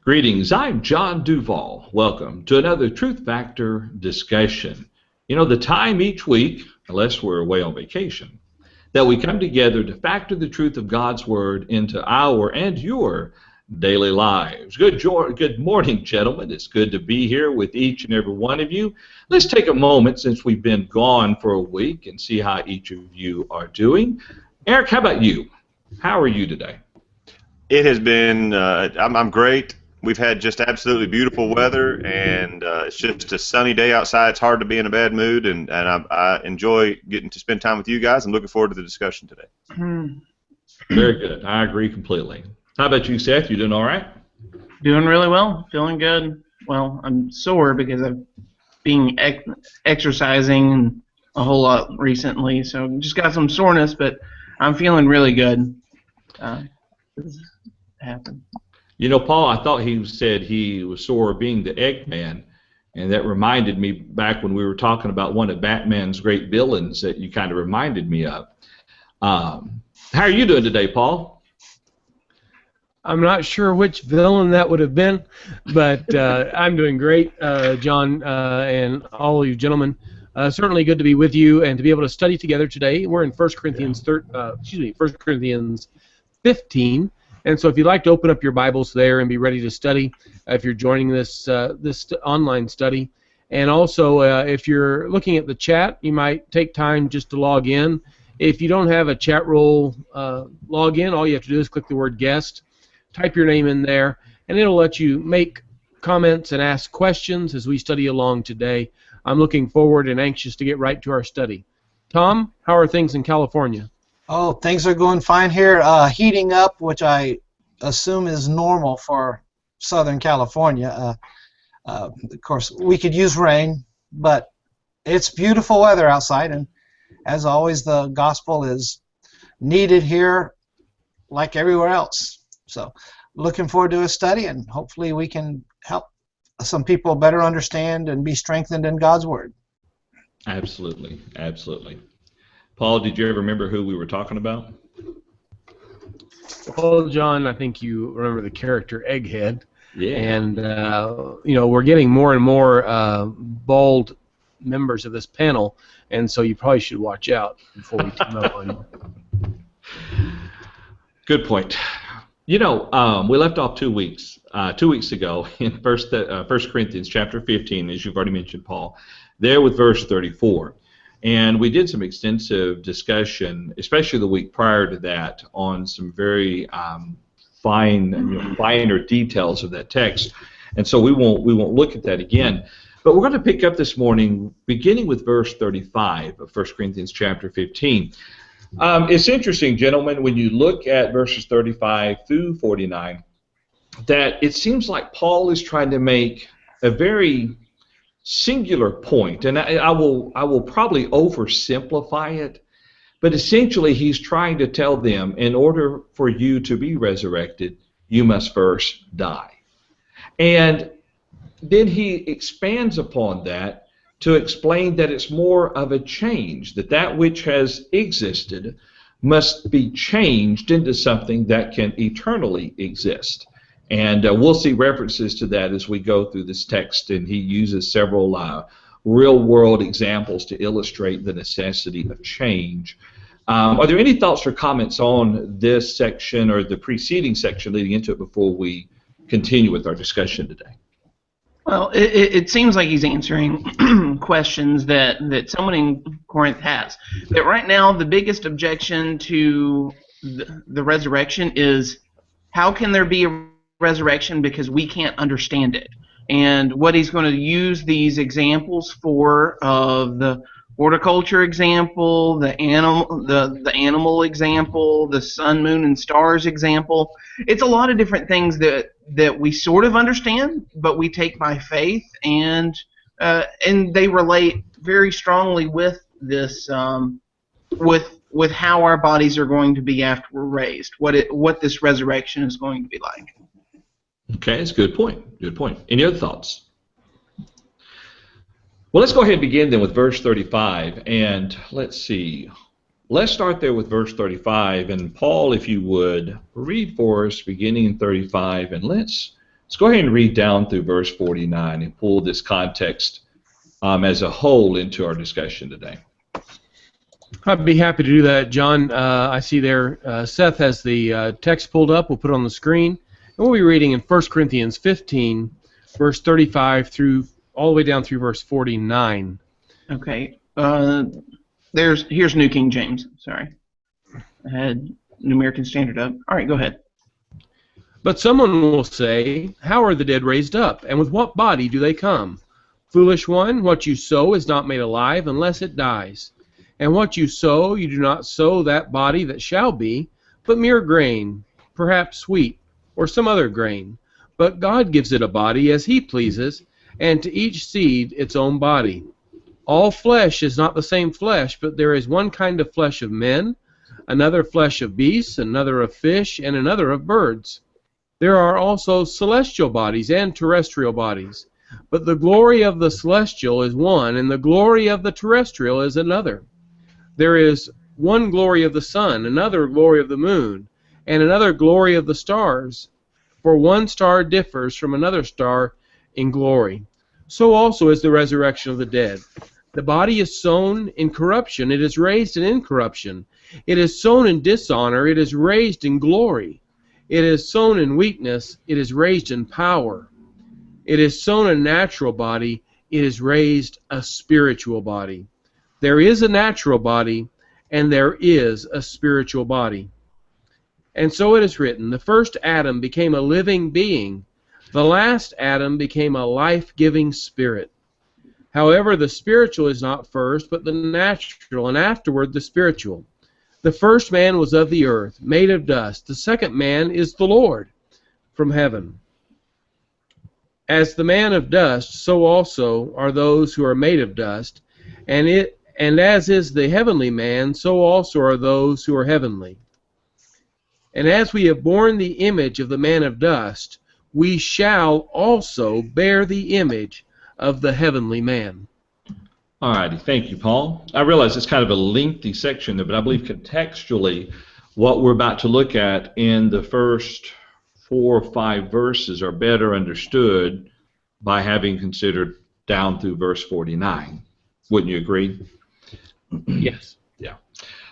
Greetings, I'm John Duval. Welcome to another Truth Factor discussion. You know, the time each week, unless we're away on vacation, that we come together to factor the truth of God's Word into our and your daily lives. Good morning, gentlemen. It's good to be here with each and every one of you. Let's take a moment since we've been gone for a week and see how each of you are doing. Eric, how about you? How are you today? It has been, I'm great. We've had just absolutely beautiful weather, and it's just a sunny day outside. It's hard to be in a bad mood, and I enjoy getting to spend time with you guys. I'm looking forward to the discussion today. Very good. I agree completely. How about you, Seth? You doing all right? Doing really well. Feeling good. Well, I'm sore because I've been exercising a whole lot recently, so just got some soreness, but I'm feeling really good. This happened. You know, Paul, I thought he said he was sore being the Eggman, and that reminded me back when we were talking about one of Batman's great villains that you kind of reminded me of. How are you doing today, Paul? I'm not sure which villain that would have been, but I'm doing great, John, and all of you gentlemen. Certainly good to be with you and to be able to study together today. We're in 1 Corinthians 15. And so if you'd like to open up your Bibles there and be ready to study, if you're joining this online study. And also, if you're looking at the chat, you might take time just to log in. If you don't have a chat roll log in, all you have to do is click the word guest, type your name in there, and it'll let you make comments and ask questions as we study along today. I'm looking forward and anxious to get right to our study. Tom, how are things in California? Oh, things are going fine here. Heating up, which I assume is normal for Southern California. Of course, we could use rain, but it's beautiful weather outside, and as always, the gospel is needed here like everywhere else. So, looking forward to a study, and hopefully we can help some people better understand and be strengthened in God's Word. Absolutely, absolutely. Paul, did you ever remember who we were talking about? Well, John, I think you remember the character Egghead. Yeah. And, you know, we're getting more and more bald members of this panel, and so you probably should watch out before we team up on you. Good point. You know, we left off 2 weeks ago in 1 Corinthians chapter 15, as you've already mentioned, Paul, there with verse 34. And we did some extensive discussion, especially the week prior to that, on some very finer details of that text. And so we won't look at that again. But we're going to pick up this morning, beginning with verse 35 of 1 Corinthians chapter 15. It's interesting, gentlemen, when you look at verses 35 through 49, that it seems like Paul is trying to make a very singular point, and I will probably oversimplify it, but essentially he's trying to tell them, in order for you to be resurrected, you must first die. And then he expands upon that to explain that it's more of a change, that which has existed must be changed into something that can eternally exist. And we'll see references to that as we go through this text, and he uses several real-world examples to illustrate the necessity of change. Are there any thoughts or comments on this section or the preceding section leading into it before we continue with our discussion today? Well, it seems like he's answering questions that someone in Corinth has. That right now, the biggest objection to the resurrection is, how can there be a resurrection because we can't understand it? And what he's going to use these examples for, of the horticulture example, the animal example, the sun, moon, and stars example. It's a lot of different things that we sort of understand, but we take by faith, and they relate very strongly with this, with how our bodies are going to be after we're raised, what this resurrection is going to be like. Okay, that's a good point. Good point. Any other thoughts? Well, let's go ahead and begin then with verse 35, and let's see. Let's start there with verse 35, and Paul, if you would, read for us beginning in 35, and let's Let's go ahead and read down through verse 49 and pull this context as a whole into our discussion today. I'd be happy to do that, John. I see there Seth has the text pulled up. We'll put it on the screen. And we'll be reading in 1 Corinthians 15, verse 35 through all the way down through verse 49. Okay. Here's New King James. Sorry. I had New American Standard up. All right, go ahead. But someone will say, how are the dead raised up, and with what body do they come? Foolish one, what you sow is not made alive unless it dies. And what you sow, you do not sow that body that shall be, but mere grain, perhaps wheat, or some other grain. But God gives it a body as He pleases, and to each seed its own body. All flesh is not the same flesh, but there is one kind of flesh of men, another flesh of beasts, another of fish, and another of birds. There are also celestial bodies and terrestrial bodies. But the glory of the celestial is one, and the glory of the terrestrial is another. There is one glory of the sun, another glory of the moon, and another glory of the stars. For one star differs from another star in glory. So also is the resurrection of the dead. The body is sown in corruption, it is raised in incorruption. It is sown in dishonor, it is raised in glory. It is sown in weakness, it is raised in power. It is sown a natural body, it is raised a spiritual body. There is a natural body, and there is a spiritual body. And so it is written, the first Adam became a living being, the last Adam became a life-giving spirit. However, the spiritual is not first, but the natural, and afterward the spiritual. The first man was of the earth, made of dust. The second man is the Lord, from heaven. As the man of dust, so also are those who are made of dust, and as is the heavenly man, so also are those who are heavenly. And as we have borne the image of the man of dust, we shall also bear the image of the heavenly man. All righty, thank you, Paul. I realize it's kind of a lengthy section there, but I believe contextually what we're about to look at in the first 4 or 5 verses are better understood by having considered down through verse 49. Wouldn't you agree? Yes. Yeah.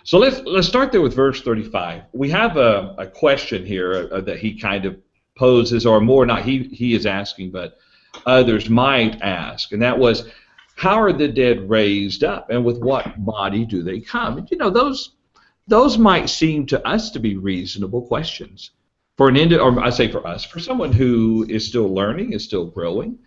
So let's start there with verse 35. We have a question here that he kind of poses, or more not he is asking, but others might ask, and that was, how are the dead raised up, and with what body do they come? And, you know, those might seem to us to be reasonable questions for or I say for us, for someone who is still learning, is still growing.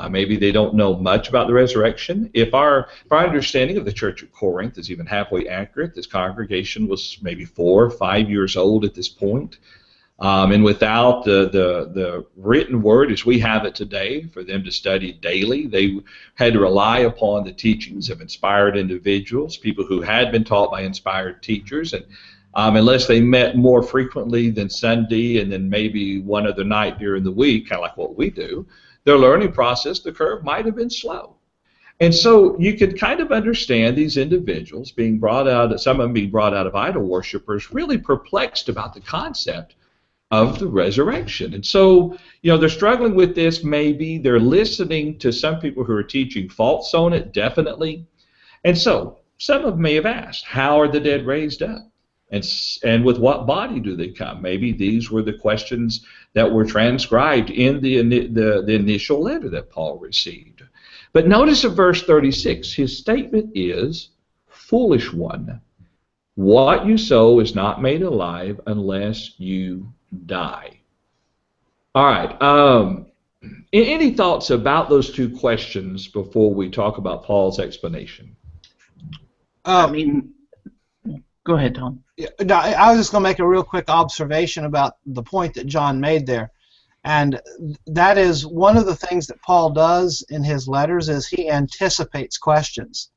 Maybe they don't know much about the resurrection. If our understanding of the Church at Corinth is even halfway accurate, this congregation was maybe 4 or 5 years old at this point. And without the written word as we have it today for them to study daily, they had to rely upon the teachings of inspired individuals, people who had been taught by inspired teachers. And unless they met more frequently than Sunday and then maybe one other night during the week, kind of like what we do, their learning process, the curve might have been slow. And so you could kind of understand these individuals being brought out, some of them being brought out of idol worshipers, really perplexed about the concept of the resurrection. And so, you know, they're struggling with this maybe. They're listening to some people who are teaching false on it, definitely. And so some of them may have asked, how are the dead raised up? And with what body do they come? Maybe these were the questions that were transcribed in the initial letter that Paul received. But notice in verse 36, his statement is, foolish one, what you sow is not made alive unless you die. All right. Any thoughts about those two questions before we talk about Paul's explanation? I mean, go ahead, Tom. No, I was just going to make a real quick observation about the point that John made there. And that is one of the things that Paul does in his letters is he anticipates questions.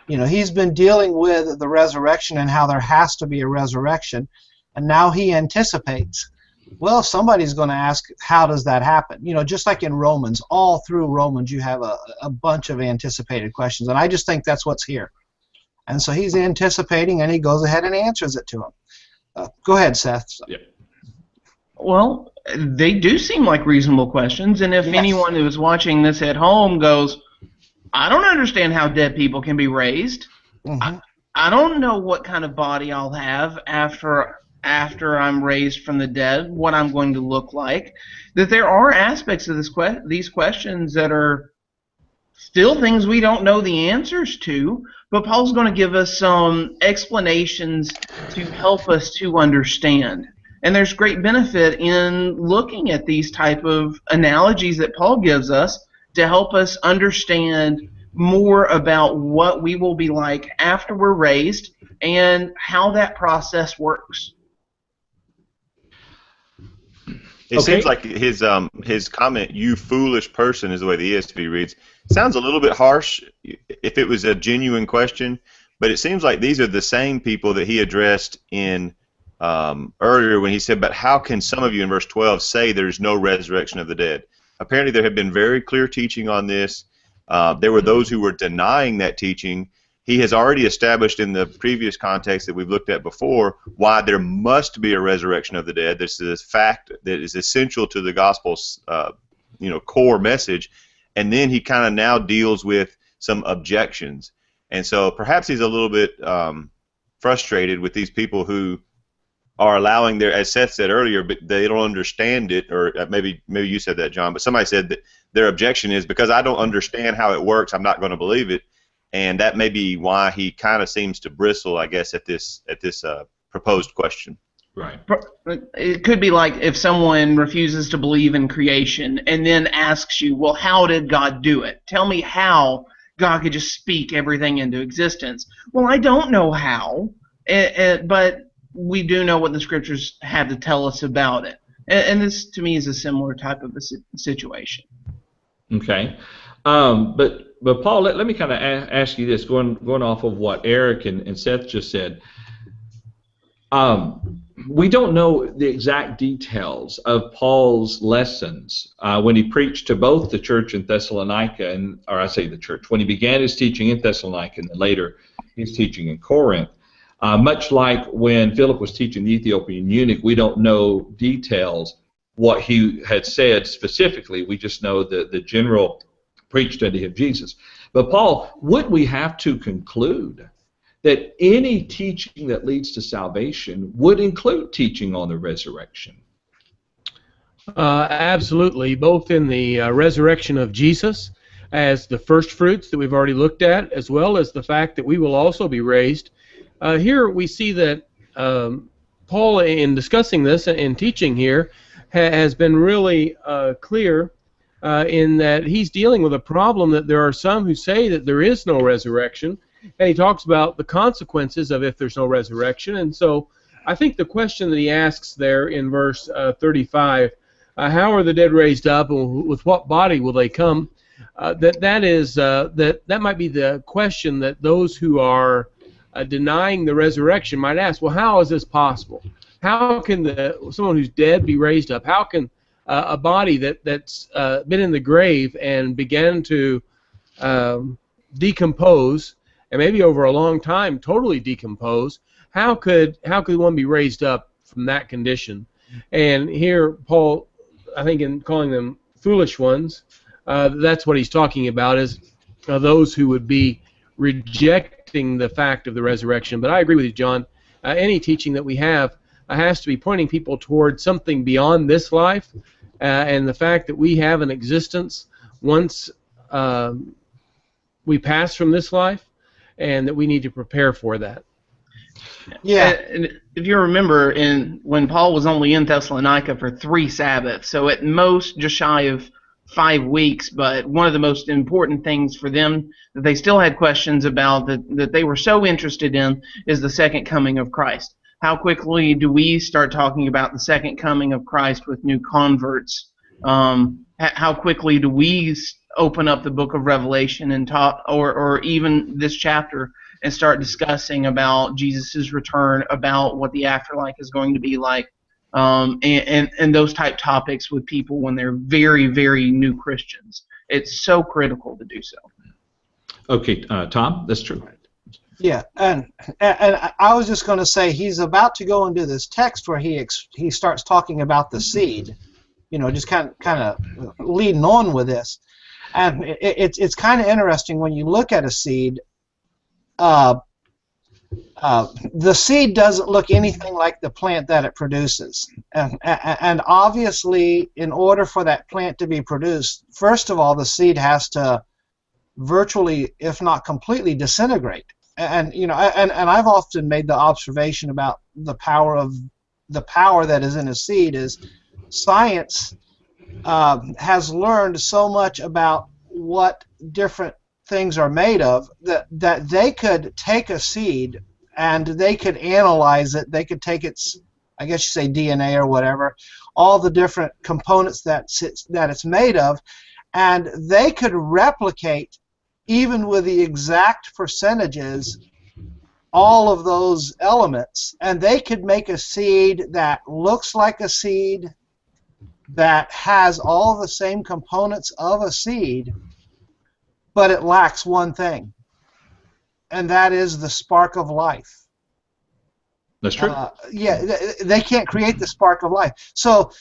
You know, he's been dealing with the resurrection and how there has to be a resurrection, and now he anticipates, well, somebody's going to ask, how does that happen? You know, just like in Romans, all through Romans you have a bunch of anticipated questions, and I just think that's what's here. And so he's anticipating, and he goes ahead and answers it to him. Go ahead, Seth. Yeah. Well, they do seem like reasonable questions, and if Yes. anyone who is watching this at home goes, I don't understand how dead people can be raised. Mhm. I don't know what kind of body I'll have after I'm raised from the dead, what I'm going to look like. That there are aspects of these questions that are still things we don't know the answers to, but Paul's going to give us some explanations to help us to understand. And there's great benefit in looking at these type of analogies that Paul gives us to help us understand more about what we will be like after we're raised and how that process works. It Okay. seems like his comment, "You foolish person," is the way the ESV reads. Sounds a little bit harsh if it was a genuine question, but it seems like these are the same people that he addressed in earlier when he said, "But how can some of you," in verse 12, "say there's no resurrection of the dead?" Apparently, there had been very clear teaching on this. There were those who were denying that teaching. He has already established in the previous context that we've looked at before why there must be a resurrection of the dead. This is a fact that is essential to the gospel's core message. And then he kind of now deals with some objections. And so perhaps he's a little bit frustrated with these people who are allowing their, as Seth said earlier, but they don't understand it, or maybe you said that, John, but somebody said that their objection is because I don't understand how it works, I'm not going to believe it. And that may be why he kind of seems to bristle, I guess, at this proposed question. Right. It could be like if someone refuses to believe in creation and then asks you, well, how did God do it? Tell me how God could just speak everything into existence. Well, I don't know how, but we do know what the scriptures have to tell us about it. And this, to me, is a similar type of a situation. Okay. But Paul, let me kind of ask you this, going off of what Eric and Seth just said. We don't know the exact details of Paul's lessons when he preached to both the church in Thessalonica, when he began his teaching in Thessalonica and then later his teaching in Corinth. Much like when Philip was teaching the Ethiopian eunuch, we don't know details what he had said specifically. We just know the general preached unto him Jesus. But Paul, would we have to conclude that any teaching that leads to salvation would include teaching on the resurrection? Absolutely, both in the resurrection of Jesus as the first fruits that we've already looked at, as well as the fact that we will also be raised. Here we see that Paul, in discussing this and teaching here, has been really clear in that he's dealing with a problem that there are some who say that there is no resurrection, and he talks about the consequences of if there's no resurrection. And so I think the question that he asks there in verse 35, how are the dead raised up, and with what body will they come? That might be the question that those who are denying the resurrection might ask. Well, how is this possible? How can someone who's dead be raised up? How can a body that's been in the grave and began to decompose, and maybe over a long time totally decompose, how could one be raised up from that condition? And here Paul, I think in calling them foolish ones, that's what he's talking about, is those who would be rejecting the fact of the resurrection. But I agree with you, John. Any teaching that we have has to be pointing people towards something beyond this life, and the fact that we have an existence once we pass from this life, and that we need to prepare for that. Yeah. And if you remember, when Paul was only in Thessalonica for 3 Sabbaths, so at most just shy of 5 weeks, but one of the most important things for them that they still had questions about, that they were so interested in, is the second coming of Christ. How quickly do we start talking about the second coming of Christ with new converts? How quickly do we open up the book of Revelation and talk, or even this chapter, and start discussing about Jesus' return, about what the afterlife is going to be like, and those type topics with people when they're very, very new Christians. It's so critical to do so. Okay, Tom, that's true. Yeah, and I was just going to say he's about to go into this text where he starts talking about the seed, just kind of leading on with this, and it's kind of interesting when you look at a seed. The seed doesn't look anything like the plant that it produces, and obviously, in order for that plant to be produced, first of all, the seed has to virtually, if not completely, disintegrate. And I've often made the observation about the power that is in a seed is science has learned so much about what different things are made of that they could take a seed and they could analyze it. They could take its, I guess you say DNA or whatever, all the different components that it's made of, and they could replicate, even with the exact percentages, all of those elements, and they could make a seed that looks like a seed, that has all the same components of a seed, but it lacks one thing, and that is the spark of life. That's true. They can't create the spark of life. So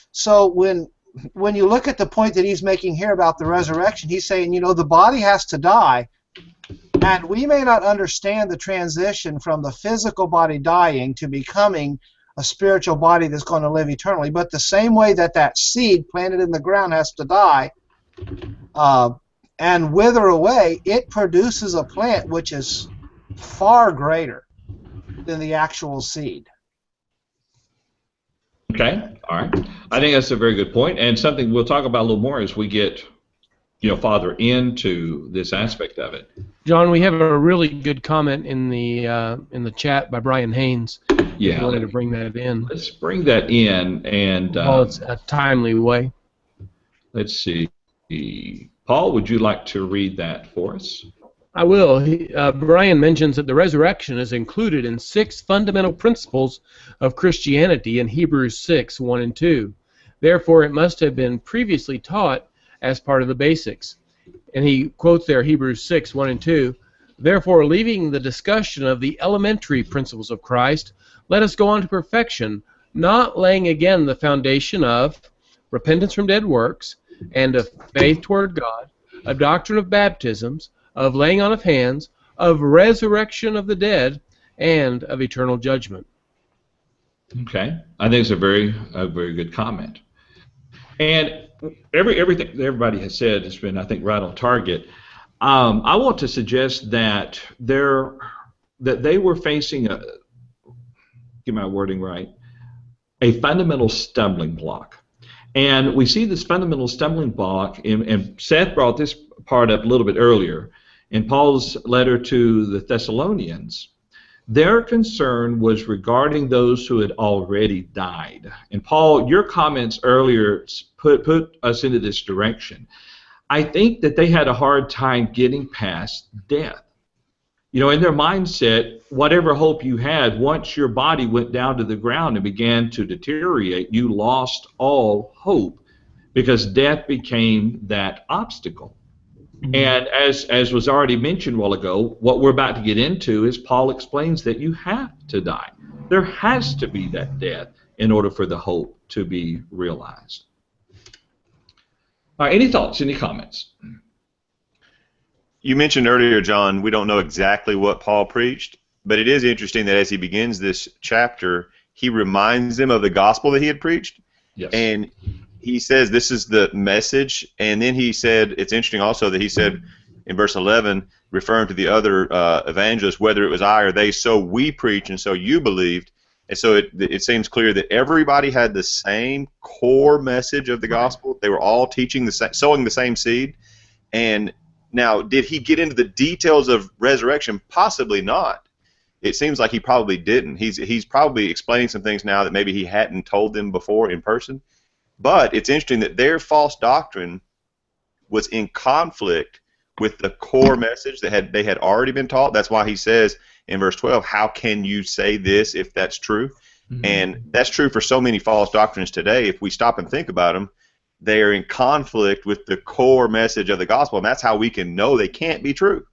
when you look at the point that he's making here about the resurrection, he's saying, the body has to die, and we may not understand the transition from the physical body dying to becoming a spiritual body that's going to live eternally, but the same way that seed planted in the ground has to die and wither away, it produces a plant which is far greater than the actual seed. Okay, all right. I think that's a very good point, and something we'll talk about a little more as we get, farther into this aspect of it. John, we have a really good comment in the chat by Brian Haynes. Yeah, I wanted to bring that in. Let's bring that in, and it's a timely way. Let's see. Paul, would you like to read that for us? I will. Brian mentions that the resurrection is included in 6 fundamental principles of Christianity in Hebrews 6, 1 and 2. Therefore, it must have been previously taught as part of the basics. And he quotes there Hebrews 6, 1 and 2. Therefore, leaving the discussion of the elementary principles of Christ, let us go on to perfection, not laying again the foundation of repentance from dead works, and of faith toward God, a doctrine of baptisms, of laying on of hands, of resurrection of the dead, and of eternal judgment. Okay, I think it's a very good comment. And everything that everybody has said has been, I think, right on target. I want to suggest that they were facing get my wording right, a fundamental stumbling block. And we see this fundamental stumbling block, and Seth brought this part up a little bit earlier, in Paul's letter to the Thessalonians. Their concern was regarding those who had already died. And Paul, your comments earlier put us into this direction. I think that they had a hard time getting past death. In their mindset, whatever hope you had, once your body went down to the ground and began to deteriorate, you lost all hope because death became that obstacle. And as was already mentioned a while ago, what we're about to get into is Paul explains that you have to die. There has to be that death in order for the hope to be realized. All right, any thoughts, any comments? You mentioned earlier, John, we don't know exactly what Paul preached, but it is interesting that as he begins this chapter, he reminds them of the gospel that he had preached. Yes. And he says this is the message, and then he said, it's interesting also that he said in verse 11, referring to the other evangelists, whether it was I or they, so we preach and so you believed. And so it seems clear that everybody had the same core message of the gospel. They were all teaching sowing the same seed. And now, did he get into the details of resurrection? Possibly not. It seems like he probably didn't. He's probably explaining some things now that maybe he hadn't told them before in person. But it's interesting that their false doctrine was in conflict with the core message that they had already been taught. That's why he says in verse 12, how can you say this if that's true? Mm-hmm. And that's true for so many false doctrines today. If we stop and think about them, they are in conflict with the core message of the gospel, and that's how we can know they can't be true.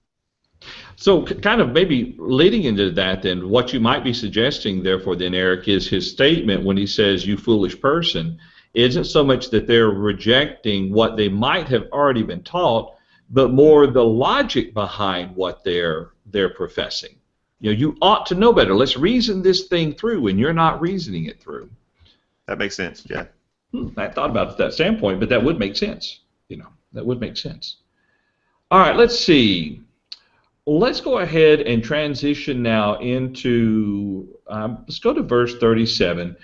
So kind of maybe leading into that then, what you might be suggesting therefore then, Eric, is his statement when he says, you foolish person, isn't so much that they're rejecting what they might have already been taught, but more the logic behind what they're professing. You know, you ought to know better. Let's reason this thing through, and you're not reasoning it through. That makes sense, yeah. I thought about it from that standpoint, but that would make sense. You know, that would make sense. All right, let's see. Let's go ahead and transition now into, let's go to verse 37.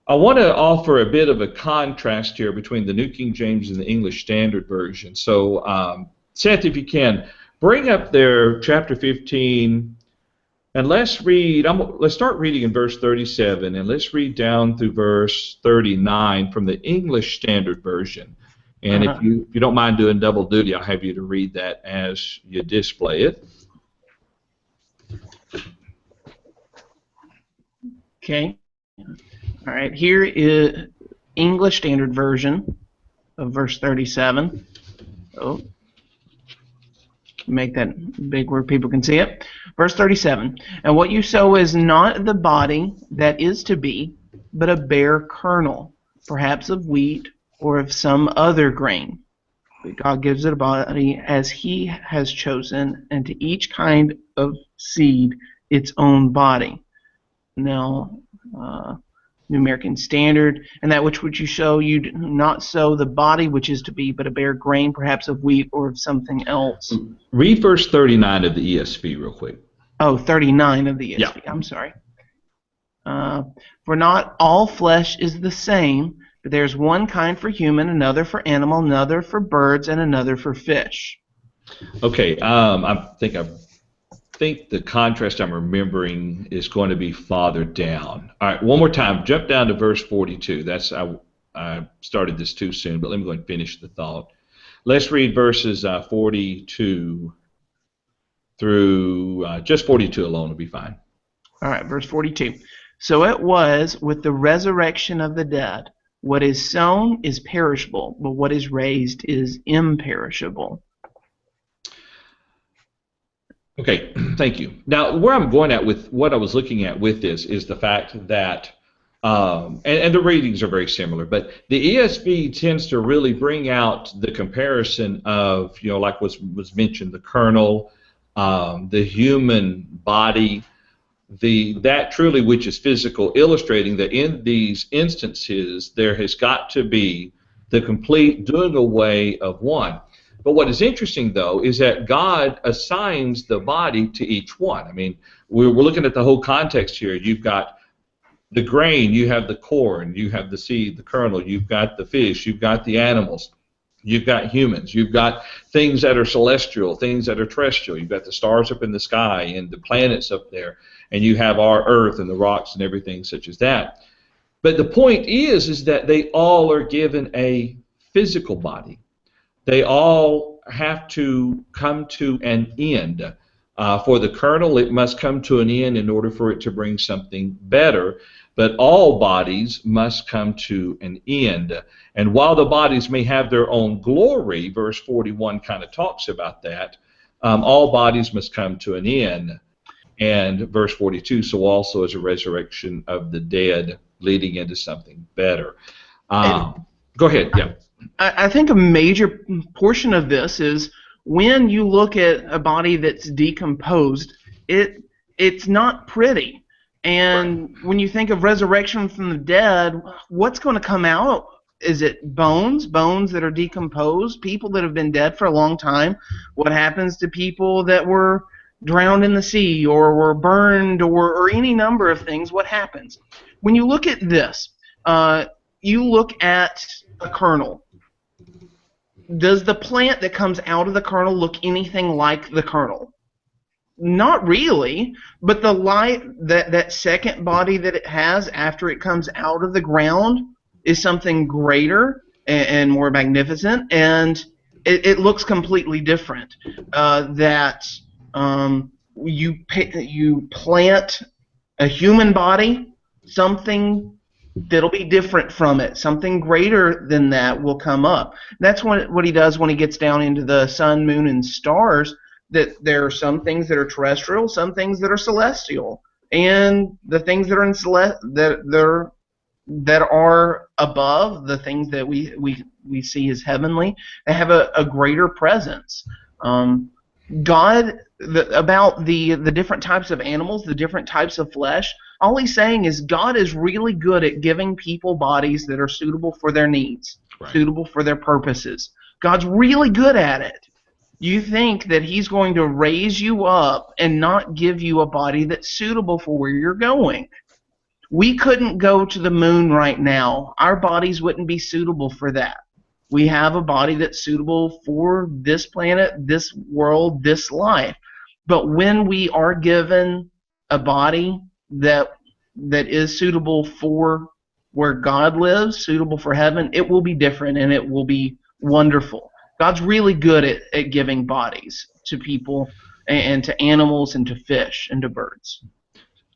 I want to offer a bit of a contrast here between the New King James and the English Standard Version. So, Seth, if you can, bring up there chapter 15, and let's read. Let's start reading in verse 37, and let's read down through verse 39 from the English Standard Version. And if you don't mind doing double duty, I'll have you to read that as you display it. Okay. All right. Here is English Standard Version of verse 37. Oh. Make that big where people can see it. Verse 37. And what you sow is not the body that is to be, but a bare kernel, perhaps of wheat or of some other grain. But God gives it a body as He has chosen, and to each kind of seed its own body. Now, New American Standard, and that which you sow, you do not sow the body which is to be, but a bare grain, perhaps of wheat or of something else. Read verse 39 of the ESV real quick. Oh, 39 of the ESV. Yeah. I'm sorry. For not all flesh is the same, but there's one kind for human, another for animal, another for birds, and another for fish. Okay, I think the contrast I'm remembering is going to be farther down. All right, one more time. Jump down to verse 42. I started this too soon, but let me go and finish the thought. Let's read verses 42 through just 42 alone will be fine. All right, verse 42. So it was with the resurrection of the dead. What is sown is perishable, but what is raised is imperishable. Okay, thank you. Now, where I'm going at with what I was looking at with this is the fact that, and the readings are very similar, but the ESV tends to really bring out the comparison of, you know, like was mentioned, the kernel, the human body, that truly which is physical, illustrating that in these instances there has got to be the complete doing away of one. But what is interesting, though, is that God assigns the body to each one. I mean, we're looking at the whole context here. You've got the grain, you have the corn, you have the seed, the kernel, you've got the fish, you've got the animals, you've got humans, you've got things that are celestial, things that are terrestrial, you've got the stars up in the sky and the planets up there, and you have our earth and the rocks and everything such as that. But the point is that they all are given a physical body. They all have to come to an end. For the kernel, it must come to an end in order for it to bring something better. But all bodies must come to an end. And while the bodies may have their own glory, verse 41 kind of talks about that, all bodies must come to an end. And verse 42, so also is a resurrection of the dead leading into something better. Go ahead, yeah. I think a major portion of this is when you look at a body that's decomposed, it's not pretty. And when you think of resurrection from the dead, what's going to come out? Is it bones that are decomposed, people that have been dead for a long time? What happens to people that were drowned in the sea or were burned or any number of things? What happens? When you look at this, you look at a kernel. Does the plant that comes out of the kernel look anything like the kernel? Not really, but the light, that second body that it has after it comes out of the ground is something greater and more magnificent, and it looks completely different. You plant a human body, something that'll be different from it. Something greater than that will come up. That's what he does when he gets down into the sun, moon, and stars. that there are some things that are terrestrial, some things that are celestial, and the things that are in that are above, the things that we see as heavenly, they have a greater presence. God, about the different types of animals, the different types of flesh, all he's saying is God is really good at giving people bodies that are suitable for their needs, Right. suitable for their purposes. God's really good at it. You think that he's going to raise you up and not give you a body that's suitable for where you're going. We couldn't go to the moon right now. Our bodies wouldn't be suitable for that. We have a body that's suitable for this planet, this world, this life. But when we are given a body that is suitable for where God lives, suitable for heaven, it will be different and it will be wonderful. God's really good at giving bodies to people and to animals and to fish and to birds.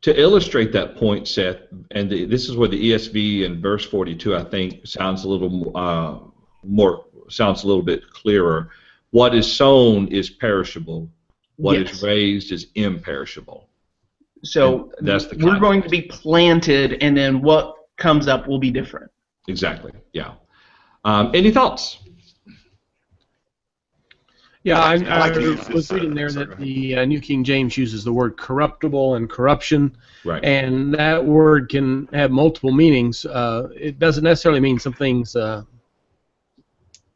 To illustrate that point, Seth, and this is where the ESV in verse 42, I think, sounds a little sounds a little bit clearer. What is sown is perishable. What is raised is imperishable. So and that's the we're going to be planted, and then what comes up will be different. Exactly. Yeah. Any thoughts? Yeah, I was reading there that the New King James uses the word corruptible and corruption, Right. and that word can have multiple meanings. It doesn't necessarily mean something's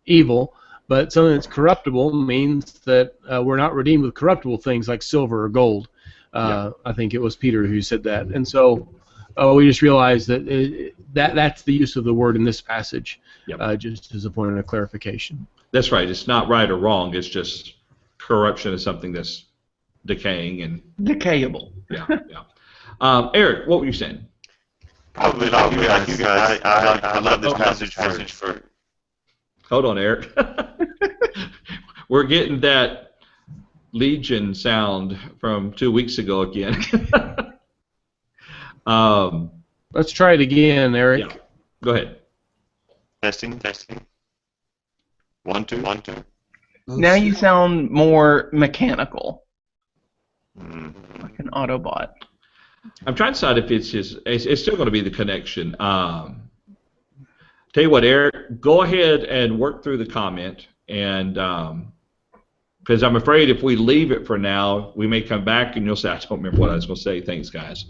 evil, but something that's corruptible means that we're not redeemed with corruptible things like silver or gold. I think it was Peter who said that, and so we just realized that that's the use of the word in this passage, just as a point of clarification. That's right. It's not right or wrong. It's just corruption is something that's decaying and decayable. Yeah. Eric, what were you saying? Probably like you guys. I love this passage for. Hold on, Eric. We're getting that Legion sound from 2 weeks ago again. Let's try it again, Eric. Yeah. Go ahead. Testing. 1, 2. Now you sound more mechanical, like an Autobot. I'm trying to decide if it's still going to be the connection. Tell you what, Eric, go ahead and work through the comment, and because I'm afraid if we leave it for now, we may come back and you'll say, I don't remember what I was going to say. Thanks, guys.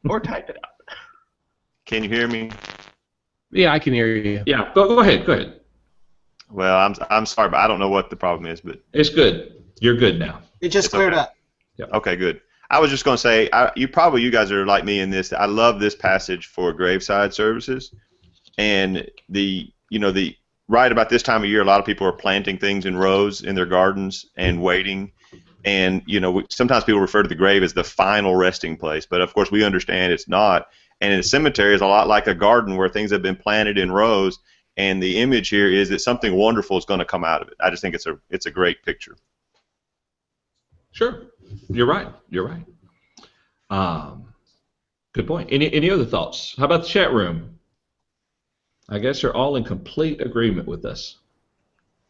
Or type it out. Can you hear me? Yeah, I can hear you. Yeah, go ahead. Well, I'm sorry, but I don't know what the problem is, but It's good. You're good now. It just cleared up. Okay, good. I was just going to say, you guys are like me in this. I love this passage for graveside services, and the right about this time of year, a lot of people are planting things in rows in their gardens and waiting, and sometimes people refer to the grave as the final resting place, but of course we understand it's not. And a cemetery is a lot like a garden where things have been planted in rows. And the image here is that something wonderful is going to come out of it. I just think it's a great picture. Sure, you're right. Good point. Any other thoughts? How about the chat room? I guess they're all in complete agreement with us.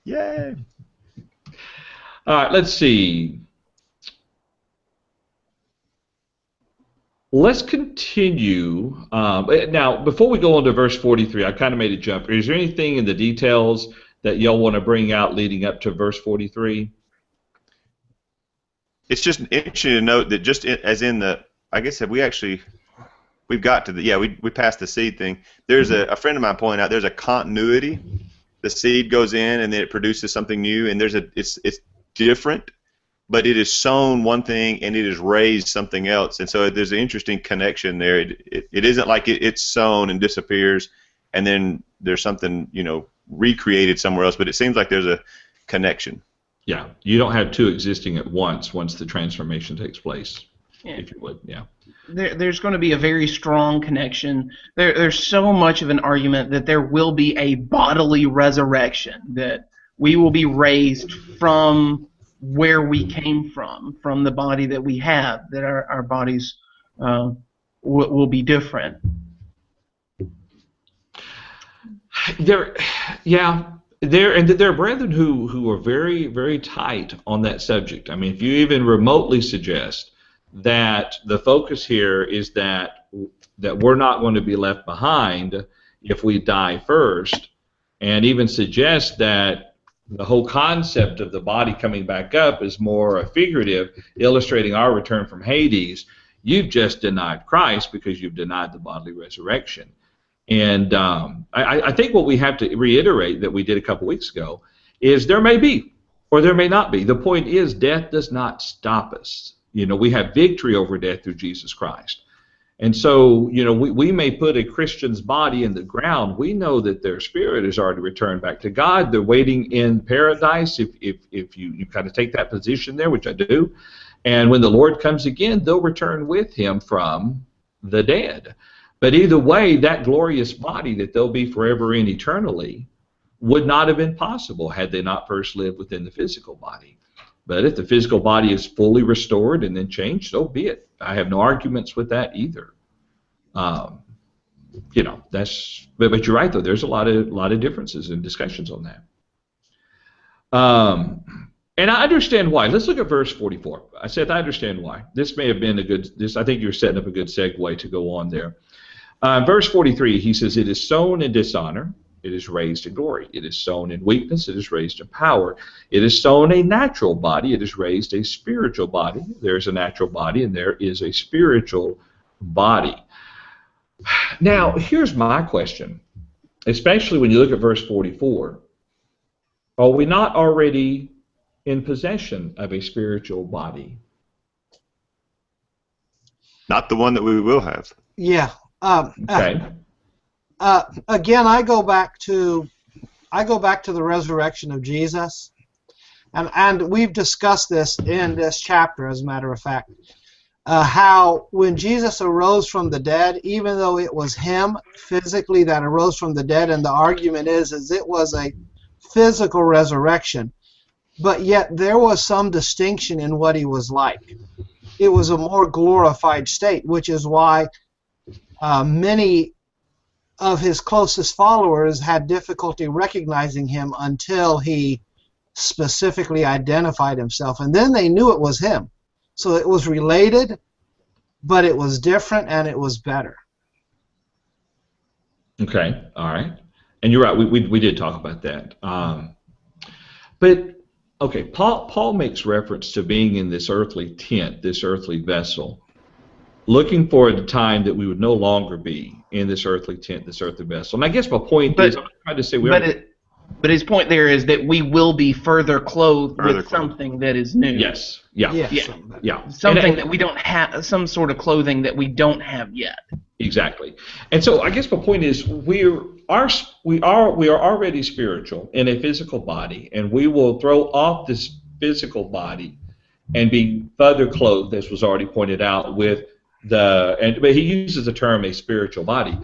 Yay! All right, let's see. Let's continue. Now, before we go on to verse 43, I kind of made a jump. Is there anything in the details that y'all want to bring out leading up to verse 43? It's just interesting to note that just as in the, I guess we've got to the, we passed the seed thing. There's a friend of mine pointed out there's a continuity. The seed goes in and then it produces something new, and it's different. But it is sown one thing and it is raised something else, and so there's an interesting connection there. It isn't like it's sown and disappears, and then there's something recreated somewhere else. But it seems like there's a connection. Yeah, you don't have two existing at once the transformation takes place. Yeah. If you would, yeah. There's going to be a very strong connection. There's so much of an argument that there will be a bodily resurrection, that we will be raised from where we came from the body that we have, that our bodies will be different. there are brethren who are very, very tight on that subject. I mean, if you even remotely suggest that the focus here is that we're not going to be left behind if we die first, and even suggest that the whole concept of the body coming back up is more figurative, illustrating our return from Hades, you've just denied Christ because you've denied the bodily resurrection. And I think what we have to reiterate that we did a couple weeks ago is there may be or there may not be. The point is death does not stop us. You know, we have victory over death through Jesus Christ. And so, you know, we may put a Christian's body in the ground. We know that their spirit has already returned back to God. They're waiting in paradise if you kind of take that position there, which I do. And when the Lord comes again, they'll return with him from the dead. But either way, that glorious body that they'll be forever in eternally would not have been possible had they not first lived within the physical body. But if the physical body is fully restored and then changed, so be it. I have no arguments with that either. You know, that's. But you're right though. There's a lot of differences and discussions on that. And I understand why. Let's look at verse 44. I said I understand why. This may have been a good. I think you're setting up a good segue to go on there. Verse 43. He says, "It is sown in dishonor. It is raised in glory. It is sown in weakness. It is raised in power. It is sown a natural body. It is raised a spiritual body." There's a natural body and there is a spiritual body. Now, here's my question, especially when you look at verse 44. Are we not already in possession of a spiritual body? Not the one that we will have. Yeah. Okay. Again, I go back to the resurrection of Jesus, and we've discussed this in this chapter, as a matter of fact, how when Jesus arose from the dead, even though it was him physically that arose from the dead, and the argument is it was a physical resurrection, but yet there was some distinction in what he was like. It was a more glorified state, which is why many of his closest followers had difficulty recognizing him until he specifically identified himself, and then they knew it was him. So it was related, but it was different and it was better. Okay, all right. And you're right, we did talk about that. But, okay, Paul makes reference to being in this earthly tent, this earthly vessel, looking for the time that we would no longer be in this earthly tent, this earthly vessel. And I guess my point is, I'm trying to say but his point there is that we will be further clothed with something that is new. Yes. Yeah. Yeah. Something that we don't have, some sort of clothing that we don't have yet. Exactly. And so I guess my point is we are already spiritual in a physical body, and we will throw off this physical body and be further clothed, as was already pointed out, with but he uses the term a spiritual body.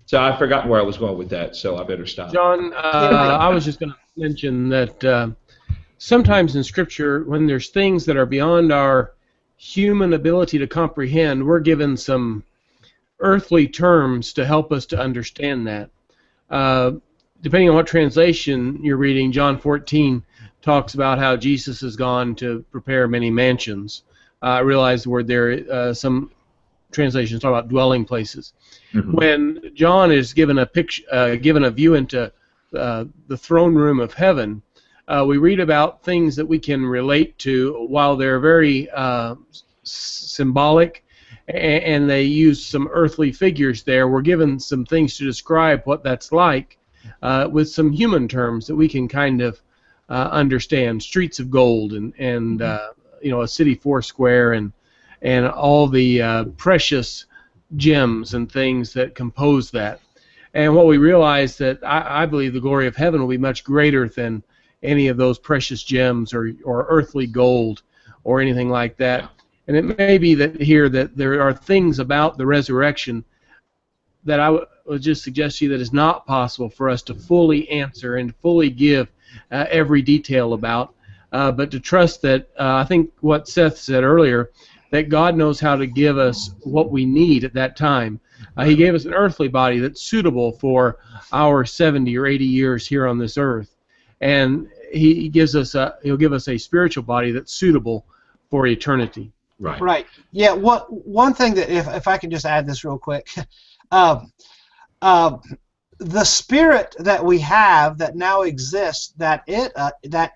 So I've forgotten where I was going with that, so I better stop. John, I was just going to mention that sometimes in Scripture, when there's things that are beyond our human ability to comprehend, we're given some earthly terms to help us to understand that. Depending on what translation you're reading, John 14 talks about how Jesus has gone to prepare many mansions. I realize the word there, some translations talk about dwelling places. Mm-hmm. When John is given a picture, given a view into the throne room of heaven, we read about things that we can relate to. While they're very symbolic, and they use some earthly figures there, we're given some things to describe what that's like with some human terms that we can kind of understand. Streets of gold and a city foursquare and all the precious gems and things that compose that. And what we realize that I believe the glory of heaven will be much greater than any of those precious gems or earthly gold or anything like that. And it may be that here that there are things about the resurrection that I would just suggest to you that is not possible for us to fully answer and fully give every detail about, but to trust that, I think what Seth said earlier, that God knows how to give us what we need at that time. He gave us an earthly body that's suitable for our 70 or 80 years here on this earth, and he'll give us a spiritual body that's suitable for eternity. Right. Right. Yeah. One thing that if I can just add this real quick, the spirit that we have that now exists, that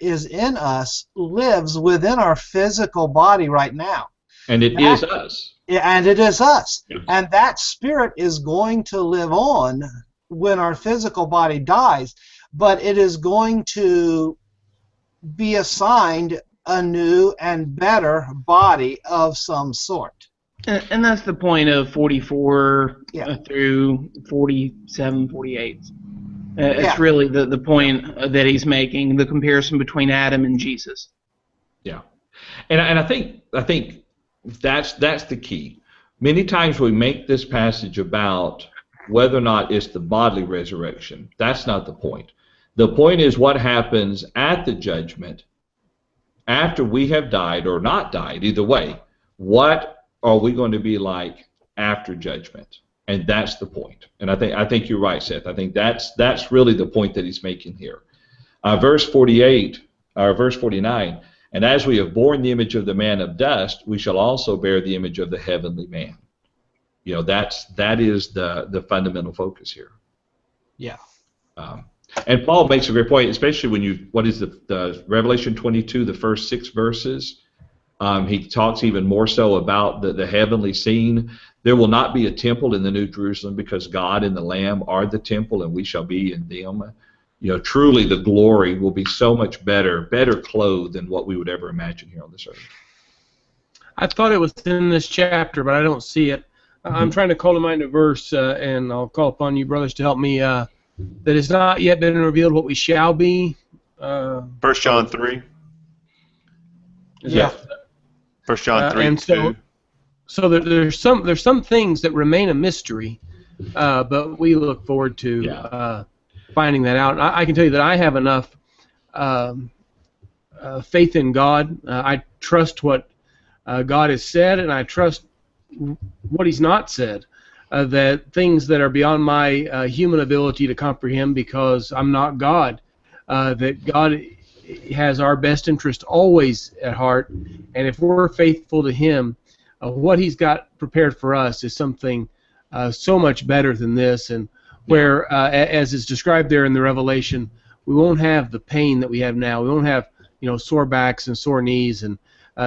is in us, lives within our physical body right now. And it is us. Yeah, and it is us. Yeah. And that spirit is going to live on when our physical body dies, but it is going to be assigned a new and better body of some sort. And that's the point of 44 Yeah. through 47, 48. Yeah. It's really the point that he's making, the comparison between Adam and Jesus. Yeah. And I think that's the key. Many times we make this passage about whether or not it's the bodily resurrection. That's not the point. The point is what happens at the judgment after we have died or not died, either way. What are we going to be like after judgment? And that's the point. And I think you're right, Seth. I think that's really the point that he's making here. Verse 48, or verse 49. And as we have borne the image of the man of dust, we shall also bear the image of the heavenly man. You know, that is the fundamental focus here. Yeah. And Paul makes a great point, especially when what is the Revelation 22, the first 6 verses. He talks even more so about the heavenly scene. There will not be a temple in the New Jerusalem because God and the Lamb are the temple, and we shall be in them. You know, truly the glory will be so much better clothed than what we would ever imagine here on this earth. I thought it was in this chapter, but I don't see it. I'm trying to call to mind a verse, and I'll call upon you, brothers, to help me. That it's not yet been revealed what we shall be. 1 John 3. Yeah. 1 John 3. And so there's some things that remain a mystery, but we look forward to finding that out. And I can tell you that I have enough faith in God. I trust what God has said, and I trust what He's not said. That things that are beyond my human ability to comprehend because I'm not God, that God has our best interest always at heart, and if we're faithful to Him, what He's got prepared for us is something so much better than this, and where, as is described there in the Revelation, we won't have the pain that we have now. We won't have, sore backs and sore knees, and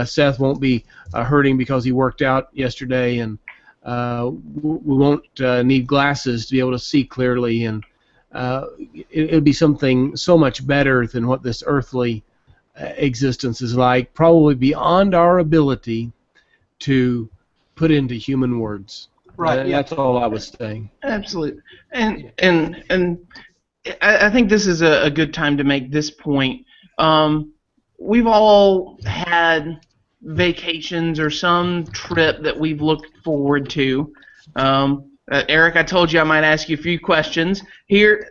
Seth won't be hurting because he worked out yesterday, and we won't need glasses to be able to see clearly, and it'll be something so much better than what this earthly existence is like, probably beyond our ability to put into human words. Right. That's all I was saying. Absolutely. And I think this is a good time to make this point. We've all had vacations or some trip that we've looked forward to. Eric, I told you I might ask you a few questions. Here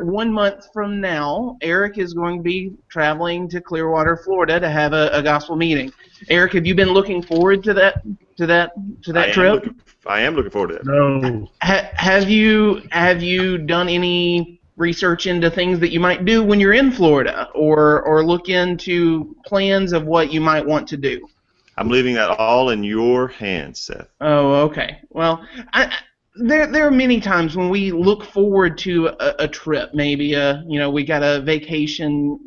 1 month from now, Eric is going to be traveling to Clearwater, Florida to have a gospel meeting. Eric, have you been looking forward to that trip? I am looking forward to that. No. Have you done any research into things that you might do when you're in Florida, or look into plans of what you might want to do? I'm leaving that all in your hands, Seth. Oh, okay. Well, there are many times when we look forward to a trip. Maybe we got a vacation.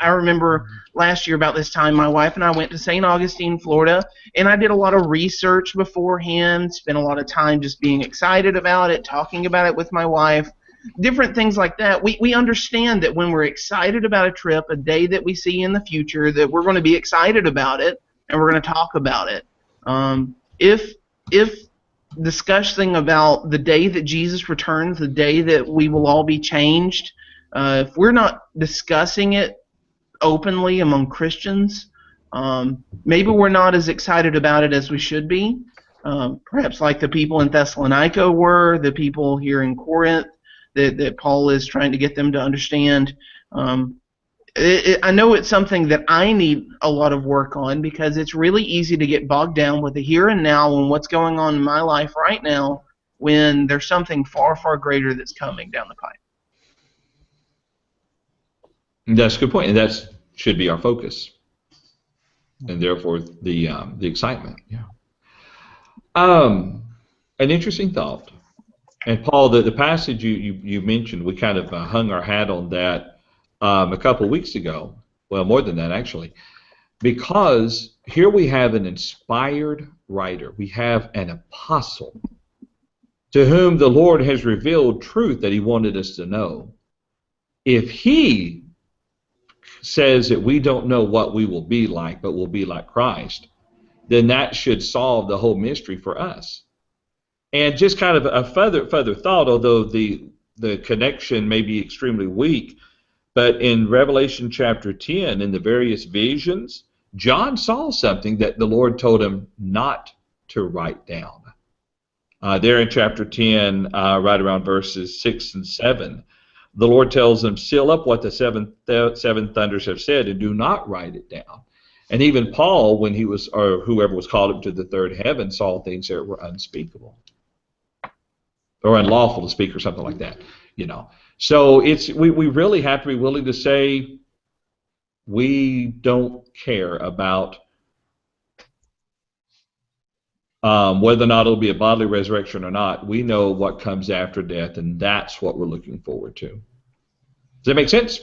I remember last year about this time, my wife and I went to St. Augustine, Florida, and I did a lot of research beforehand. Spent a lot of time just being excited about it, talking about it with my wife. Different things like that. We understand that when we're excited about a trip, a day that we see in the future, that we're going to be excited about it and we're going to talk about it. If discussing about the day that Jesus returns, the day that we will all be changed, if we're not discussing it openly among Christians, maybe we're not as excited about it as we should be. Perhaps like the people in Thessalonica were, the people here in Corinth, that Paul is trying to get them to understand. I know it's something that I need a lot of work on, because it's really easy to get bogged down with the here and now and what's going on in my life right now when there's something far, far greater that's coming down the pipe. That's a good point, and that should be our focus, and therefore the excitement. Yeah. An interesting thought, and Paul, the passage you mentioned, we kind of hung our hat on that a couple of weeks ago. Well, more than that actually, because here we have an inspired writer, we have an apostle, to whom the Lord has revealed truth that He wanted us to know. If he says that we don't know what we will be like, but we'll be like Christ, then that should solve the whole mystery for us. And just kind of a further thought, although the connection may be extremely weak, but in Revelation chapter 10, in the various visions, John saw something that the Lord told him not to write down. There in chapter 10, right around verses 6 and 7, the Lord tells him, seal up what the seven thunders have said and do not write it down. And even Paul, when he was, or whoever was called up to the third heaven, saw things that were unspeakable or unlawful to speak or something like that, you know. So we really have to be willing to say we don't care about whether or not it'll be a bodily resurrection or not. We know what comes after death, and that's what we're looking forward to. Does that make sense?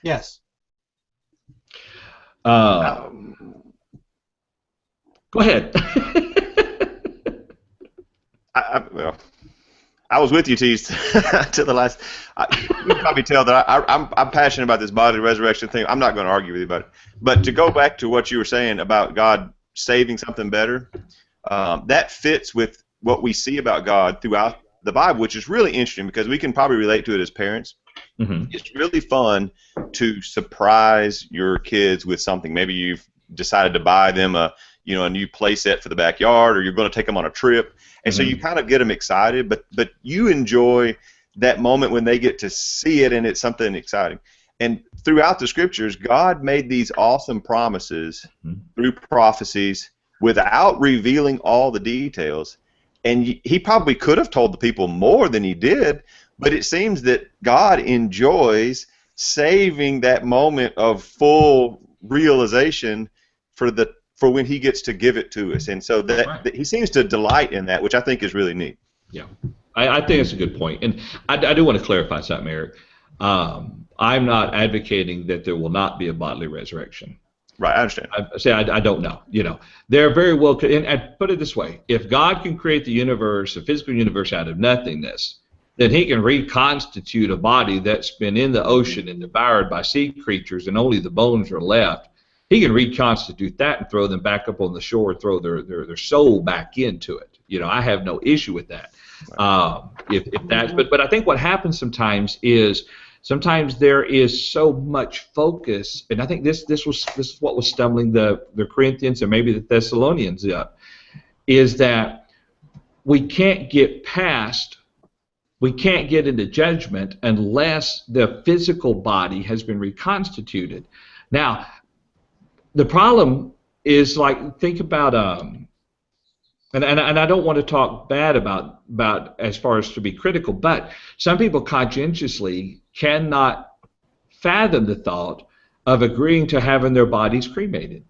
Yes. Go ahead. Well, I was with you, Tease, to the last. You can probably tell that I'm passionate about this bodily resurrection thing. I'm not going to argue with you about it. But to go back to what you were saying about God saving something better, that fits with what we see about God throughout the Bible, which is really interesting because we can probably relate to it as parents. Mm-hmm. It's really fun to surprise your kids with something. Maybe you've decided to buy them a new play set for the backyard, or you're going to take them on a trip, and so you kind of get them excited, but you enjoy that moment when they get to see it and it's something exciting. And throughout the scriptures, God made these awesome promises through prophecies without revealing all the details. And He probably could have told the people more than He did, but it seems that God enjoys saving that moment of full realization for when He gets to give it to us. And so that He seems to delight in that, which I think is really neat. Yeah, I think that's a good point. And I do want to clarify something, Eric. I'm not advocating that there will not be a bodily resurrection. Right, I understand. I don't know. There very well could. And put it this way: if God can create the universe, a physical universe, out of nothingness, then He can reconstitute a body that's been in the ocean and devoured by sea creatures, and only the bones are left. He can reconstitute that and throw them back up on the shore, throw their soul back into it. I have no issue with that. If that's, but I think what happens sometimes is there is so much focus, and I think this is what was stumbling the Corinthians and maybe the Thessalonians up, is that we can't get into judgment unless the physical body has been reconstituted. Now, the problem is, like, think about and I don't want to talk bad about as far as to be critical, but some people conscientiously cannot fathom the thought of agreeing to having their bodies cremated.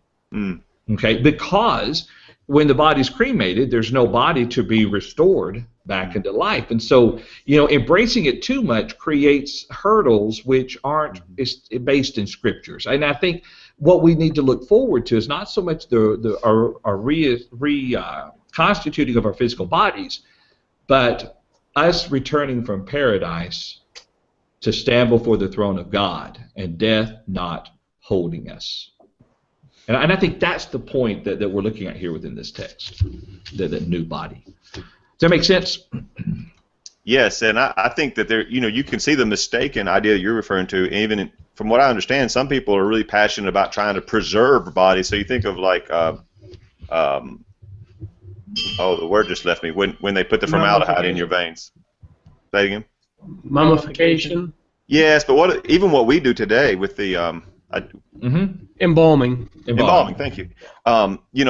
Okay, because when the body's cremated, there's no body to be restored back into life, and so embracing it too much creates hurdles which aren't based in scriptures. And I think what we need to look forward to is not so much our reconstituting of our physical bodies, but us returning from paradise to stand before the throne of God and death not holding us. And I think that's the point that we're looking at here within this text, the new body. Does that make sense? Yes, and I think that you can see the mistaken idea that you're referring to. Even from what I understand, some people are really passionate about trying to preserve bodies. So you think of like, the word just left me. When they put the formaldehyde in your veins. Say it again. Mummification. Yes, but even what we do today with the Embalming. Embalming, thank you.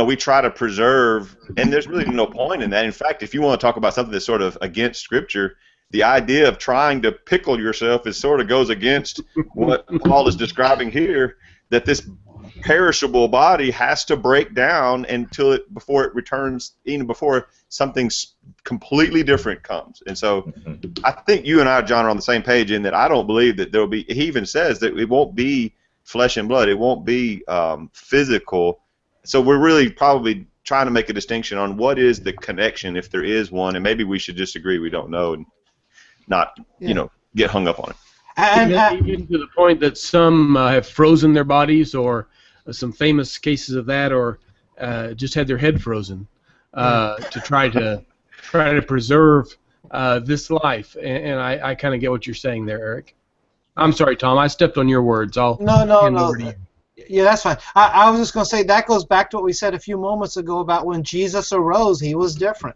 We try to preserve, and there's really no point in that. In fact, if you want to talk about something that's sort of against Scripture, the idea of trying to pickle yourself is sort of goes against what Paul is describing here, that this perishable body has to break down before it returns, even before something completely different comes. And so I think you and I, John, are on the same page in that I don't believe that there will be, he even says that it won't be flesh and blood. It won't be physical. So we're really probably trying to make a distinction on what is the connection, if there is one, and maybe we should just agree we don't know and not, get hung up on it. And even to the point that some have frozen their bodies, or some famous cases of that, or just had their head frozen to try to preserve this life. And I kind of get what you're saying there, Eric. I'm sorry, Tom. I stepped on your words. I'll hand over to you. Yeah, that's fine. I was just going to say that goes back to what we said a few moments ago about when Jesus arose, he was different.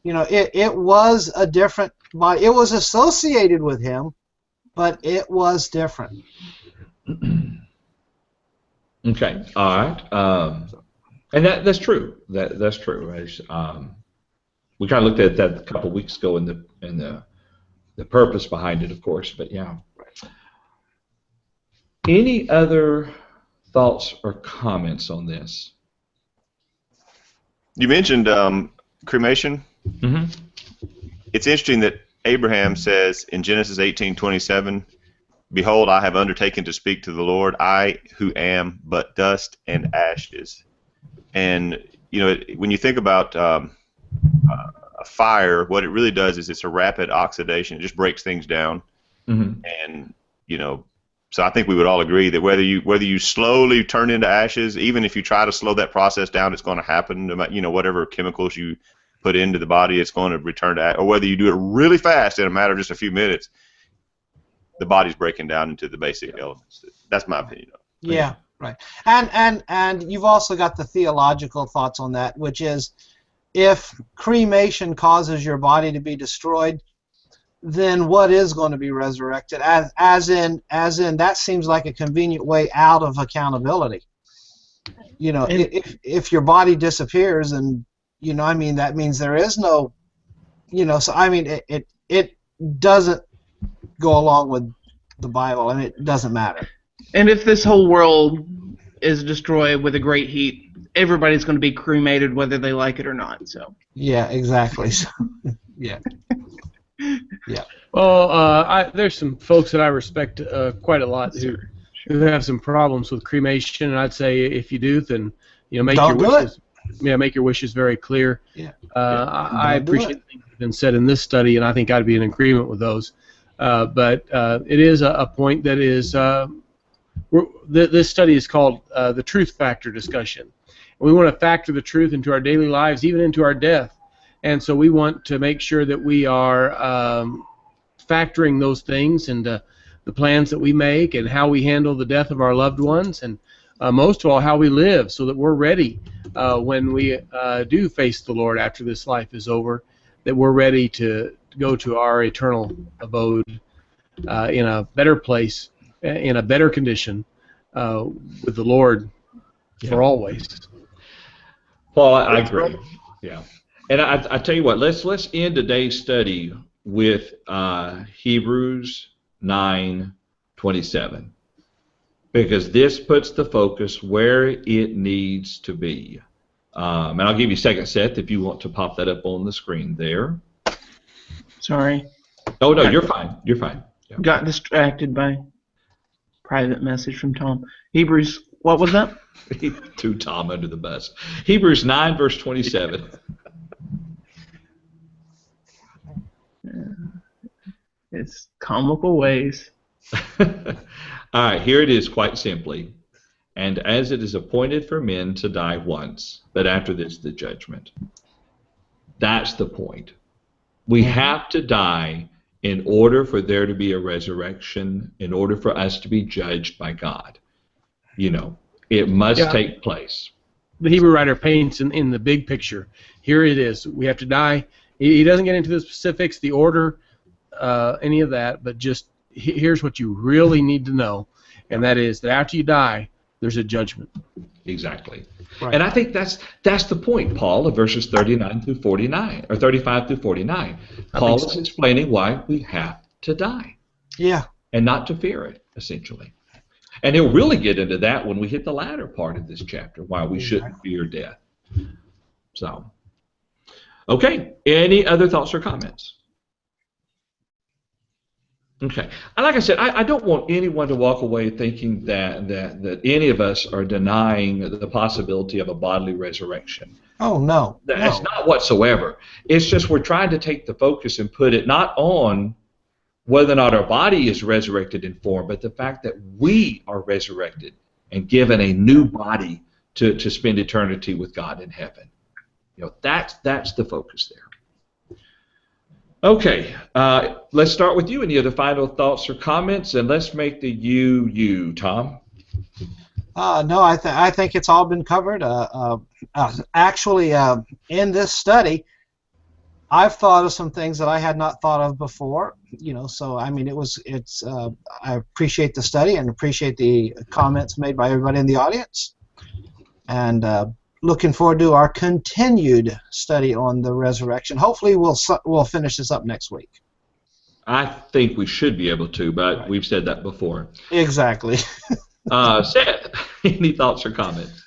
It was a different body. It was associated with him, but it was different. Okay, all right. And that's true. That's true. We kind of looked at that a couple of weeks ago in the purpose behind it, of course. But yeah. Any other thoughts or comments on this? You mentioned cremation. Mm-hmm. It's interesting that Abraham says in Genesis 18:27, "Behold, I have undertaken to speak to the Lord, I who am but dust and ashes." And when you think about a fire, what it really does is it's a rapid oxidation. It just breaks things down. Mm-hmm. And so I think we would all agree that whether you slowly turn into ashes, even if you try to slow that process down, it's going to happen. Whatever chemicals you put into the body, it's going to return to ash. Or whether you do it really fast in a matter of just a few minutes, the body's breaking down into the basic elements. That's my opinion. Yeah, right. And you've also got the theological thoughts on that, which is if cremation causes your body to be destroyed, then what is going to be resurrected? As in that seems like a convenient way out of accountability. If your body disappears, and that means there is no, so it doesn't go along with the Bible, and it doesn't matter. And if this whole world is destroyed with a great heat, everybody's going to be cremated whether they like it or not. So. Yeah, exactly. So, yeah. Yeah. Well, there's some folks that I respect quite a lot who have some problems with cremation, and I'd say if you do, then make Don't your do wishes. Yeah, make your wishes very clear. Yeah. I appreciate things that have been said in this study, and I think I'd be in agreement with those. But it is a point that is this study is called the truth factor discussion. And we want to factor the truth into our daily lives, even into our death. And so we want to make sure that we are factoring those things into the plans that we make and how we handle the death of our loved ones, and most of all, how we live, so that we're ready when we do face the Lord after this life is over, that we're ready to go to our eternal abode in a better place, in a better condition with the Lord for always. Paul, I agree. Yeah. And I tell you what, let's end today's study with Hebrews 9:27, because this puts the focus where it needs to be. And I'll give you a second, Seth, if you want to pop that up on the screen there. Sorry. Oh, no, you're fine. You're fine. Yeah. Got distracted by private message from Tom. Hebrews, what was that? Threw Tom under the bus. Hebrews 9, verse 27. It's comical ways. All right, here it is quite simply. And as it is appointed for men to die once, but after this the judgment. That's the point. We have to die in order for there to be a resurrection, in order for us to be judged by God. It must take place. The Hebrew writer paints in the big picture. Here it is. We have to die. He doesn't get into the specifics, the order, any of that, but just here's what you really need to know. and that is that after you die, there's a judgment. Exactly. Right. And I think that's the point, Paul, of verses 39 through 49, or 35 through 49. Paul is explaining why we have to die. Yeah. And not to fear it, essentially. And he'll really get into that when we hit the latter part of this chapter, why we shouldn't fear death. So, okay. Any other thoughts or comments? Okay. And like I said, I don't want anyone to walk away thinking that any of us are denying the possibility of a bodily resurrection. Oh, no. That's not whatsoever. It's just we're trying to take the focus and put it not on whether or not our body is resurrected in form, but the fact that we are resurrected and given a new body to spend eternity with God in heaven. That's the focus there. Okay, let's start with you. Any other final thoughts or comments? And let's make the you, Tom. No, I think it's all been covered. Actually, in this study, I've thought of some things that I had not thought of before. So I mean, I appreciate the study and appreciate the comments made by everybody in the audience, and looking forward to our continued study on the resurrection. Hopefully, we'll finish this up next week. I think we should be able to, but we've said that before. Exactly. Seth, any thoughts or comments?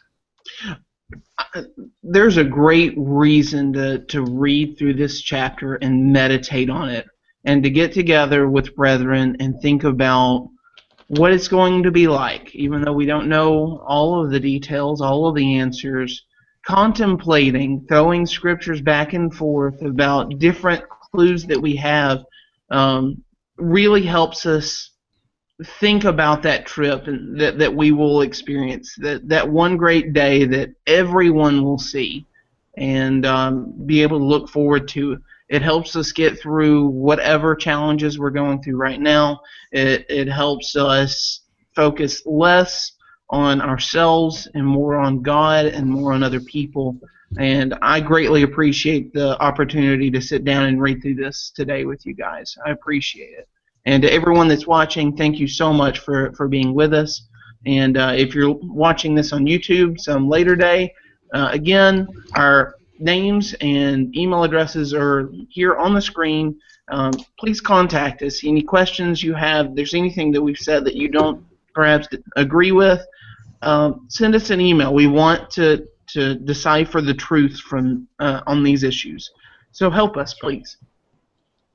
There's a great reason to read through this chapter and meditate on it, and to get together with brethren and think about what it's going to be like, even though we don't know all of the details, all of the answers. Contemplating, throwing scriptures back and forth about different clues that we have really helps us think about that trip and that we will experience, that one great day that everyone will see, and be able to look forward to. It helps us get through whatever challenges we're going through right now. It helps us focus less on ourselves and more on God and more on other people. And I greatly appreciate the opportunity to sit down and read through this today with you guys. I appreciate it. And to everyone that's watching, thank you so much for being with us. And if you're watching this on YouTube some later day, again, our names and email addresses are here on the screen. Please contact us. Any questions you have, if there's anything that we've said that you don't perhaps agree with, send us an email. We want to decipher the truth from on these issues. So help us, please.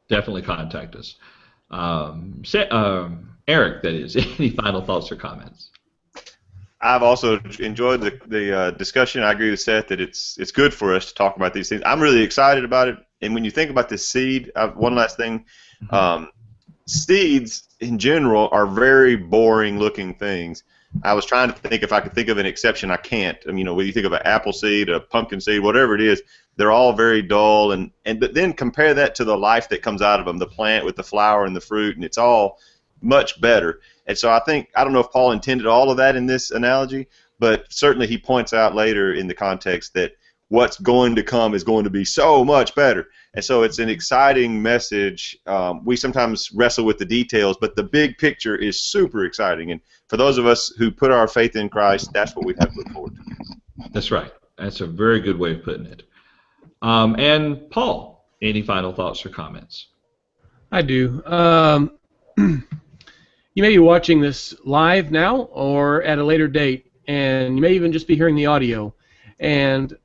Definitely contact us. Eric, that is, any final thoughts or comments? I've also enjoyed the discussion. I agree with Seth that it's good for us to talk about these things. I'm really excited about it. And when you think about this seed, one last thing, seeds in general are very boring looking things. I was trying to think if I could think of an exception. I can't. I mean, when you think of an apple seed, a pumpkin seed, whatever it is, they're all very dull. But then compare that to the life that comes out of them, the plant with the flower and the fruit, and it's all much better. And so I don't know if Paul intended all of that in this analogy, but certainly he points out later in the context that what's going to come is going to be so much better. And so it's an exciting message. We sometimes wrestle with the details, but the big picture is super exciting. And for those of us who put our faith in Christ, that's what we have to look forward to. That's right. That's a very good way of putting it. And Paul, any final thoughts or comments? I do. You may be watching this live now or at a later date, and you may even just be hearing the audio. And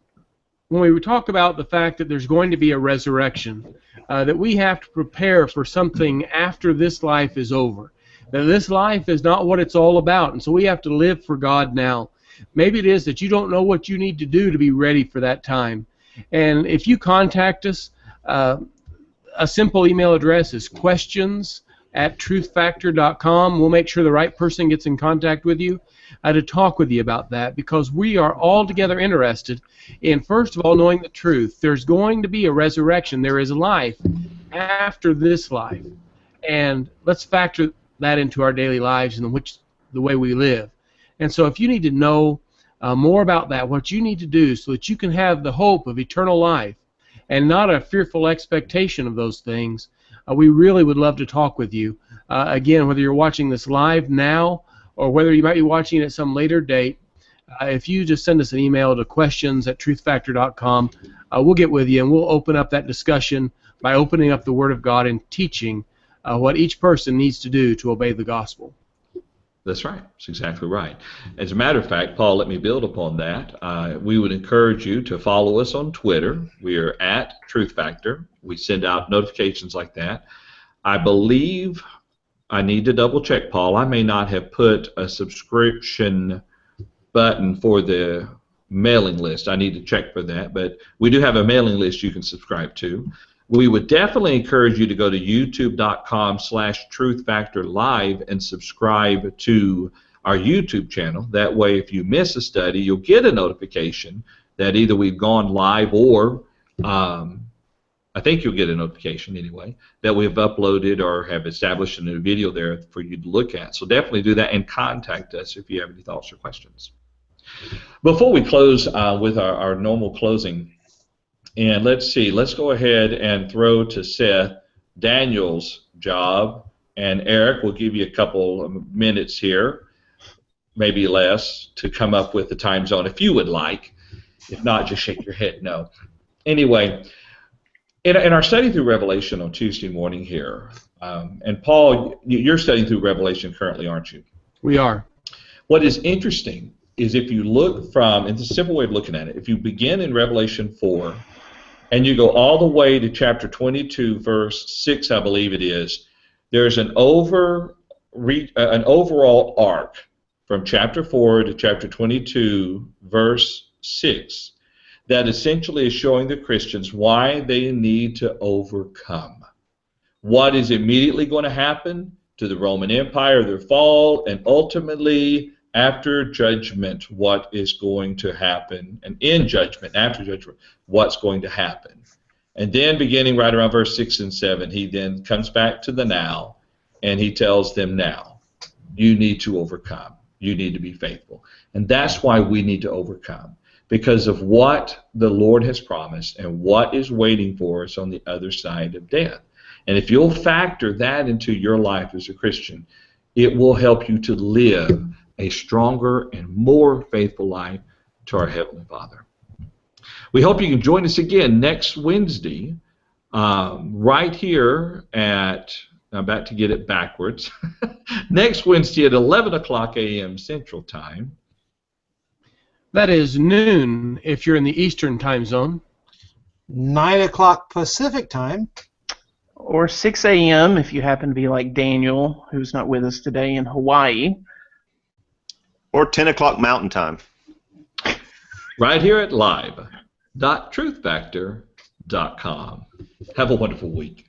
when we talk about the fact that there's going to be a resurrection, that we have to prepare for something after this life is over. That this life is not what it's all about, and so we have to live for God now. Maybe it is that you don't know what you need to do to be ready for that time. And if you contact us, a simple email address is questions@truthfactor.com. We'll make sure the right person gets in contact with you to talk with you about that, because we are all together interested in, first of all, knowing the truth. There's going to be a resurrection. There is life after this life. And let's factor that into our daily lives and the way we live. And so if you need to know more about that, what you need to do so that you can have the hope of eternal life and not a fearful expectation of those things, we really would love to talk with you. Again, whether you're watching this live now or whether you might be watching at some later date, if you just send us an email to questions@truthfactor.com, we'll get with you and we'll open up that discussion by opening up the Word of God and teaching what each person needs to do to obey the gospel. That's right. That's exactly right. As a matter of fact, Paul, let me build upon that. We would encourage you to follow us on Twitter. We are at Truth Factor. We send out notifications like that. I believe I need to double check, Paul. I may not have put a subscription button for the mailing list. I need to check for that. But we do have a mailing list you can subscribe to. We would definitely encourage you to go to youtube.com/truthfactorlive and subscribe to our YouTube channel. That way, if you miss a study, you'll get a notification that either we've gone live or, I think you'll get a notification anyway, that we've uploaded or have established a new video there for you to look at. So definitely do that and contact us if you have any thoughts or questions. Before we close with our normal closing, and let's see, let's go ahead and throw to Seth Daniel's job, and Eric will give you a couple of minutes here, maybe less, to come up with the time zone if you would like. If not, just shake your head no. Anyway, in our study through Revelation on Tuesday morning here, and Paul, you're studying through Revelation currently, aren't you? We are. What is interesting is if you look from, and it's a simple way of looking at it, if you begin in Revelation 4, and you go all the way to chapter 22, verse 6, I believe it is, there's an overall arc from chapter 4 to chapter 22, verse 6, that essentially is showing the Christians why they need to overcome. What is immediately going to happen to the Roman Empire, their fall, and ultimately after judgment, what is going to happen, and in judgment, after judgment, what's going to happen. And then beginning right around verse 6 and 7, he then comes back to the now, and he tells them now, you need to overcome. You need to be faithful. And that's why we need to overcome, because of what the Lord has promised and what is waiting for us on the other side of death. And if you'll factor that into your life as a Christian, it will help you to live a stronger and more faithful life to our Heavenly Father. We hope you can join us again next Wednesday, right here at, I'm about to get it backwards, next Wednesday at 11 o'clock a.m. Central Time. That is noon if you're in the Eastern Time Zone. 9 o'clock Pacific Time. Or 6 a.m. if you happen to be like Daniel, who's not with us today in Hawaii. Or 10 o'clock Mountain Time. Right here at live.truthfactor.com. Have a wonderful week.